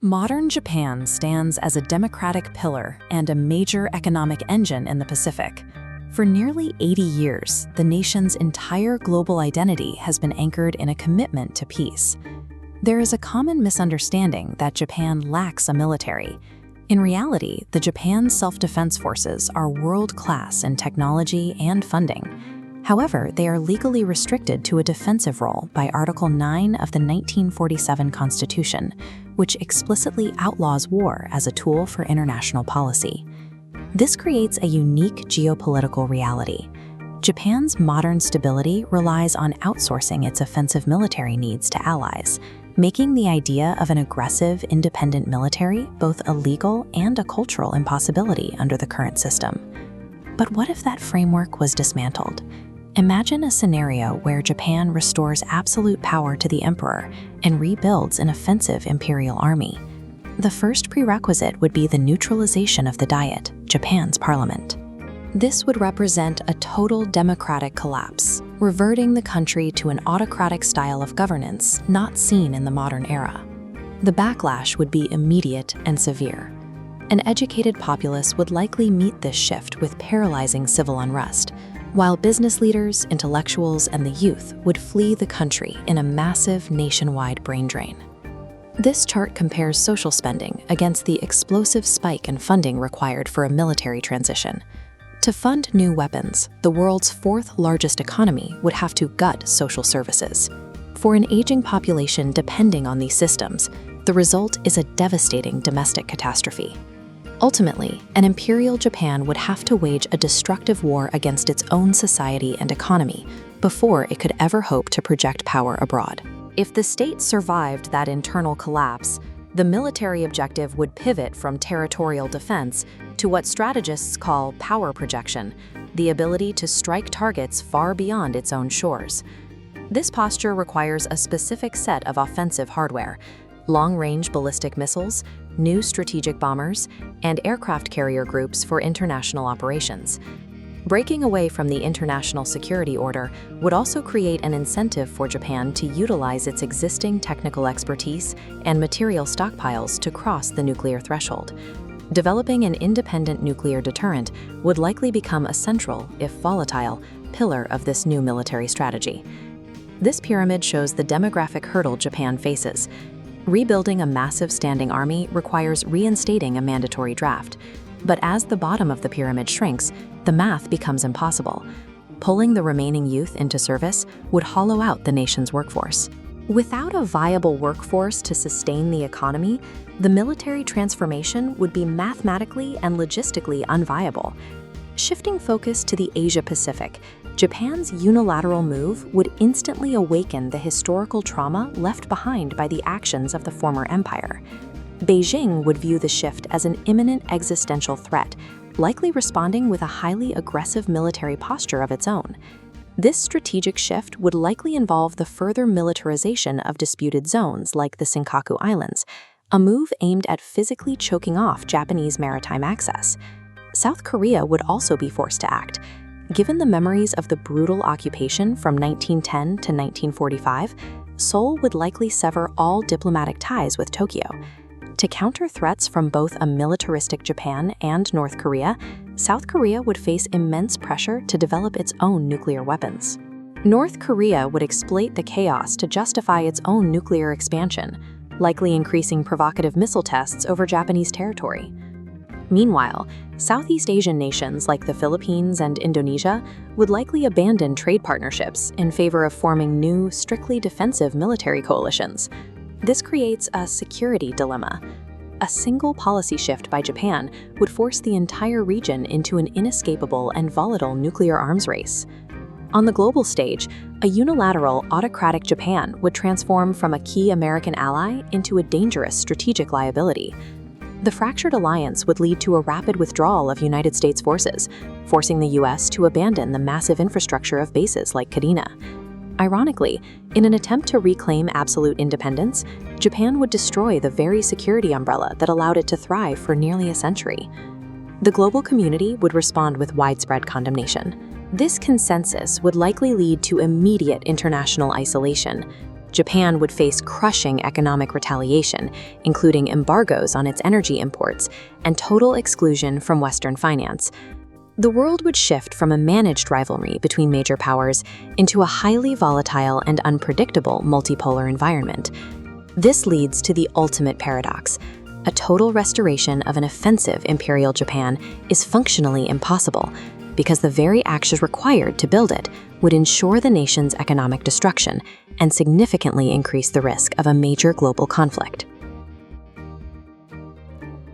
Modern Japan stands as a democratic pillar and a major economic engine in the Pacific. For nearly 80 years, the nation's entire global identity has been anchored in a commitment to peace. There is a common misunderstanding that Japan lacks a military. In reality, the Japan's self-defense forces are world-class in technology and funding. However, they are legally restricted to a defensive role by Article 9 of the 1947 Constitution, which explicitly outlaws war as a tool for international policy. This creates a unique geopolitical reality. Japan's modern stability relies on outsourcing its offensive military needs to allies, making the idea of an aggressive, independent military both a legal and a cultural impossibility under the current system. But what if that framework was dismantled? Imagine a scenario where Japan restores absolute power to the emperor and rebuilds an offensive Imperial Army. The first prerequisite would be the neutralization of the Diet, Japan's parliament. This would represent a total democratic collapse, reverting the country to an autocratic style of governance not seen in the modern era. The backlash would be immediate and severe. An educated populace would likely meet this shift with paralyzing civil unrest, while business leaders, intellectuals, and the youth would flee the country in a massive nationwide brain drain. This chart compares social spending against the explosive spike in funding required for a military transition. To fund new weapons, the world's fourth largest economy would have to gut social services. For an aging population depending on these systems, the result is a devastating domestic catastrophe. Ultimately, an imperial Japan would have to wage a destructive war against its own society and economy before it could ever hope to project power abroad. If the state survived that internal collapse, the military objective would pivot from territorial defense to what strategists call power projection, the ability to strike targets far beyond its own shores. This posture requires a specific set of offensive hardware: long-range ballistic missiles, new strategic bombers, and aircraft carrier groups for international operations. Breaking away from the international security order would also create an incentive for Japan to utilize its existing technical expertise and material stockpiles to cross the nuclear threshold. Developing an independent nuclear deterrent would likely become a central, if volatile, pillar of this new military strategy. This pyramid shows the demographic hurdle Japan faces. Rebuilding a massive standing army requires reinstating a mandatory draft. But as the bottom of the pyramid shrinks, the math becomes impossible. Pulling the remaining youth into service would hollow out the nation's workforce. Without a viable workforce to sustain the economy, the military transformation would be mathematically and logistically unviable. Shifting focus to the Asia-Pacific, Japan's unilateral move would instantly awaken the historical trauma left behind by the actions of the former empire. Beijing would view the shift as an imminent existential threat, likely responding with a highly aggressive military posture of its own. This strategic shift would likely involve the further militarization of disputed zones like the Senkaku Islands, a move aimed at physically choking off Japanese maritime access. South Korea would also be forced to act. Given the memories of the brutal occupation from 1910 to 1945, Seoul would likely sever all diplomatic ties with Tokyo. To counter threats from both a militaristic Japan and North Korea, South Korea would face immense pressure to develop its own nuclear weapons. North Korea would exploit the chaos to justify its own nuclear expansion, likely increasing provocative missile tests over Japanese territory. Meanwhile, Southeast Asian nations like the Philippines and Indonesia would likely abandon trade partnerships in favor of forming new, strictly defensive military coalitions. This creates a security dilemma. A single policy shift by Japan would force the entire region into an inescapable and volatile nuclear arms race. On the global stage, a unilateral, autocratic Japan would transform from a key American ally into a dangerous strategic liability. The fractured alliance would lead to a rapid withdrawal of United States forces, forcing the U.S. to abandon the massive infrastructure of bases like Kadena. Ironically, in an attempt to reclaim absolute independence, Japan would destroy the very security umbrella that allowed it to thrive for nearly a century. The global community would respond with widespread condemnation. This consensus would likely lead to immediate international isolation. Japan would face crushing economic retaliation, including embargoes on its energy imports and total exclusion from Western finance. The world would shift from a managed rivalry between major powers into a highly volatile and unpredictable multipolar environment. This leads to the ultimate paradox. A total restoration of an offensive Imperial Japan is functionally impossible, because the very actions required to build it would ensure the nation's economic destruction and significantly increase the risk of a major global conflict.